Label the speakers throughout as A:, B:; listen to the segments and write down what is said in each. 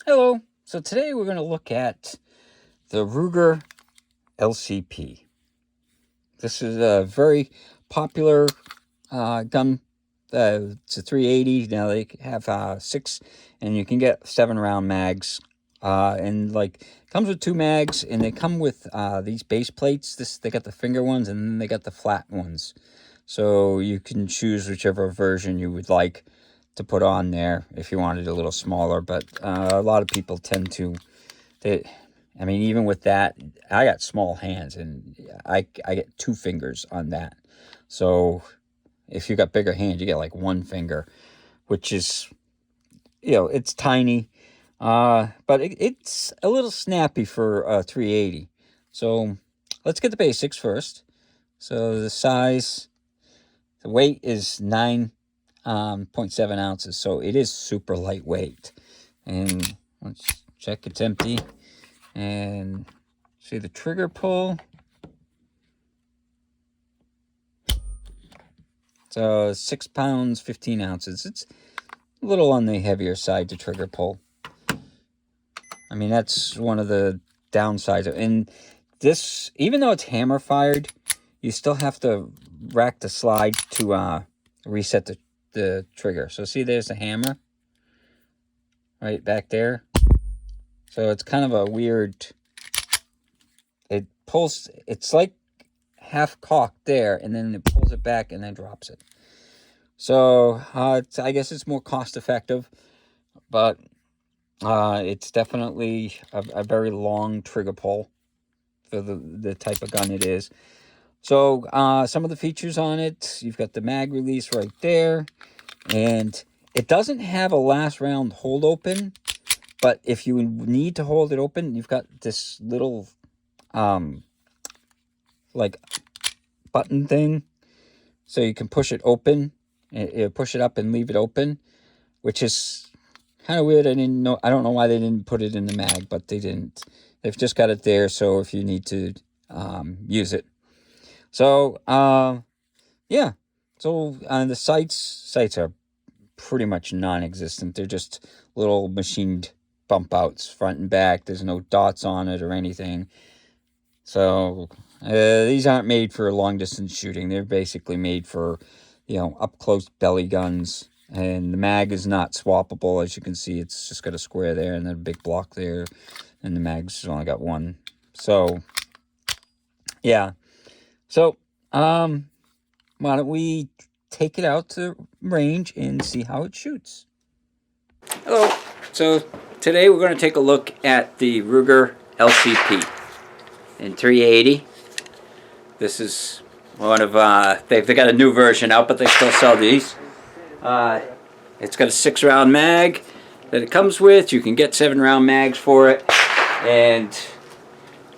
A: Hello. So today we're going to look at the Ruger LCP. This is a very popular gun. It's a 380. Now they have 6, and you can get 7-round mags. And like comes with 2 mags, and they come with these base plates. They got the finger ones, and then they got the flat ones. So you can choose whichever version you would like to put on there if you wanted a little smaller. But a lot of people tend to. I mean, even with that, I got small hands, and I get 2 fingers on that. So if you got bigger hands, you get like 1 finger, which is, it's tiny, but it's a little snappy for 380. So let's get the basics first. So the weight is 9.7 ounces, so it is super lightweight. And let's check it's empty. And see the trigger pull. So 6 pounds, 15 ounces. It's a little on the heavier side to trigger pull. I mean, that's one of the downsides. And this, even though it's hammer fired, you still have to rack the slide to reset the trigger. So see, there's the hammer right back there. So it's kind of a weird, it pulls, it's like half cocked there, and then it pulls it back and then drops it. So I guess it's more cost effective, but it's definitely a very long trigger pull for the type of gun it is. So some of the features on it, you've got the mag release right there, and it doesn't have a last round hold open, but if you need to hold it open, you've got this little like button thing, so you can push it open, push it up and leave it open, which is kind of weird. I don't know why they didn't put it in the mag, but they didn't. They've just got it there, so if you need to use it. So yeah. So the sights are pretty much non-existent. They're just little machined bump outs front and back. There's no dots on it or anything. So these aren't made for long distance shooting. They're basically made for, up close belly guns. And the mag is not swappable. As you can see, it's just got a square there and then a big block there. And the mag's only got 1. So, yeah. So, why don't we take it out to range and see how it shoots. Hello. So, today we're going to take a look at the Ruger LCP in 380. This is one of, they've got a new version out, but they still sell these. It's got a 6-round mag that it comes with. You can get 7-round mags for it. And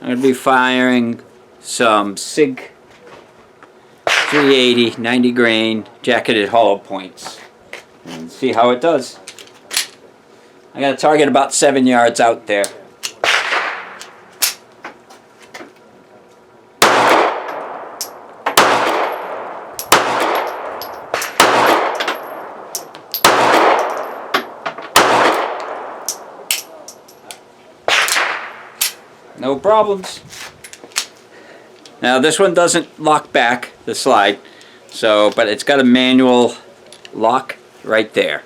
A: I'm going to be firing some SIG 380 90 grain jacketed hollow points and see how it does. I got to target about 7 yards out there. No problems. Now this one doesn't lock back, the slide, but it's got a manual lock right there.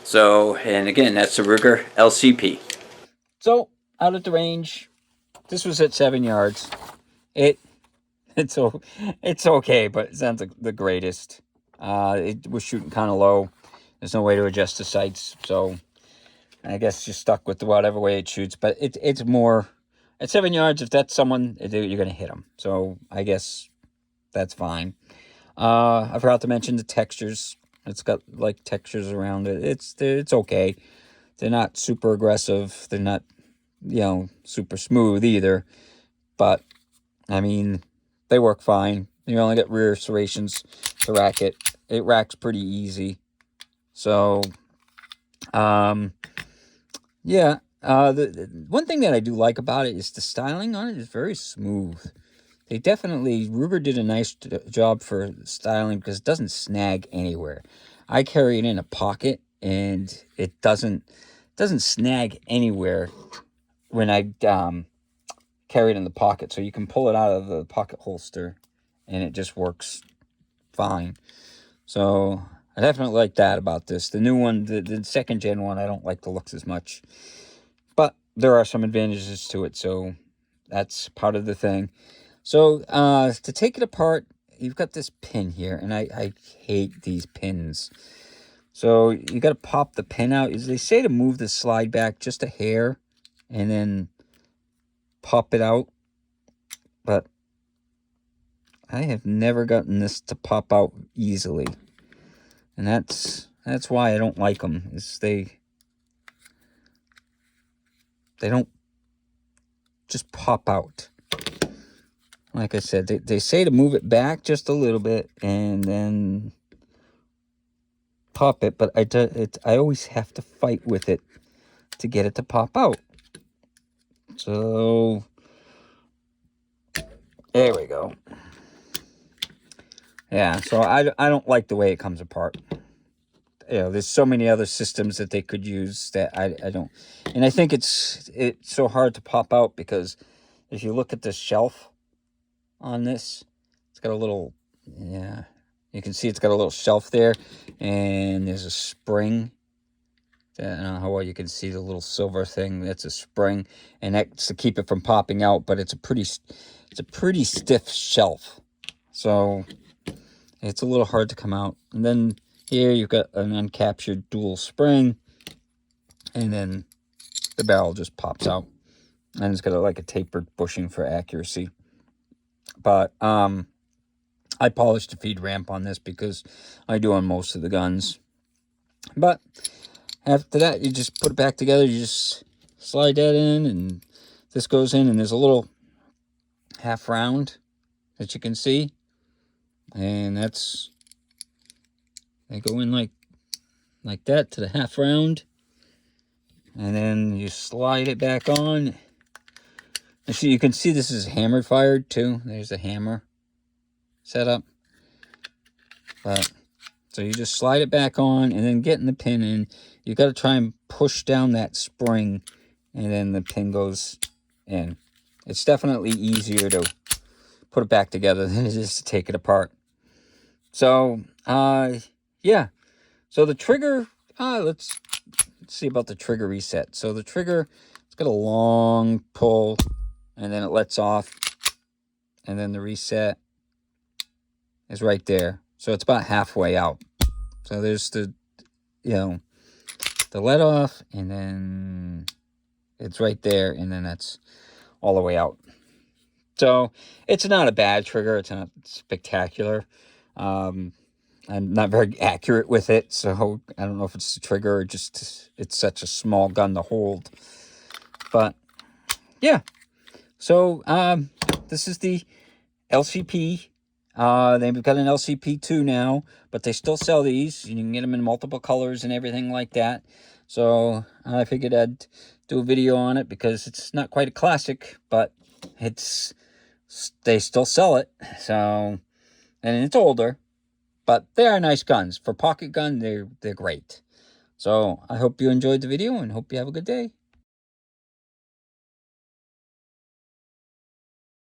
A: So, and again, that's the Ruger LCP. So, out at the range, this was at 7 yards. It's okay, but it's not the greatest. It was shooting kind of low. There's no way to adjust the sights, so I guess you're stuck with whatever way it shoots. But it's more at 7 yards. If that's someone, you're gonna hit them. So I guess that's fine. I forgot to mention the textures. It's got like textures around it. It's okay. They're not super aggressive. They're not, super smooth either. But I mean, they work fine. You only get rear serrations to rack it. It racks pretty easy. So, yeah. The one thing that I do like about it is the styling on it is very smooth. Ruger did a nice job for styling because it doesn't snag anywhere. I carry it in a pocket and it doesn't doesn't snag anywhere when I carry it in the pocket. So you can pull it out of the pocket holster and it just works fine. So I definitely like that about this. The new one, the second gen one, I don't like the looks as much. But there are some advantages to it, so that's part of the thing. So to take it apart, you've got this pin here, and I hate these pins. So you got to pop the pin out. They say to move the slide back just a hair and then pop it out. But I have never gotten this to pop out easily. And that's why I don't like them, is they don't just pop out. Like I said, they say to move it back just a little bit and then pop it, but I always have to fight with it to get it to pop out. So there we go. Yeah, so I don't like the way it comes apart. You know, there's so many other systems that they could use that I don't. And I think it's so hard to pop out because if you look at the shelf on this, it's got a little, yeah, you can see it's got a little shelf there, and there's a spring. I don't know how well you can see the little silver thing. That's a spring, and that's to keep it from popping out. But it's a pretty stiff shelf, so it's a little hard to come out. And then here you've got an uncaptured dual spring, and then the barrel just pops out, and it's got like a tapered bushing for accuracy. But I polished the feed ramp on this because I do on most of the guns. But after that, you just put it back together. You just slide that in, and this goes in, and there's a little half round that you can see, and they go in like that to the half round, and then you slide it back on. And so you can see this is hammer fired too. There's a hammer setup. But so you just slide it back on and then getting the pin in. You got to try and push down that spring, and then the pin goes in. It's definitely easier to put it back together than it is to take it apart. So yeah. So the trigger, let's see about the trigger reset. So the trigger, it's got a long pull, and then it lets off, and then the reset is right there. So it's about halfway out. So there's the, the let off, and then it's right there, and then that's all the way out. So it's not a bad trigger. It's not spectacular. I'm not very accurate with it, so I don't know if it's the trigger or just it's such a small gun to hold. But yeah, so this is the LCP. They've got an LCP2 now, but they still sell these. You can get them in multiple colors and everything like that. So I figured I'd do a video on it because it's not quite a classic, but they still sell it. So, and it's older, but they are nice guns. For pocket gun, they're great. So I hope you enjoyed the video and hope you have a good day.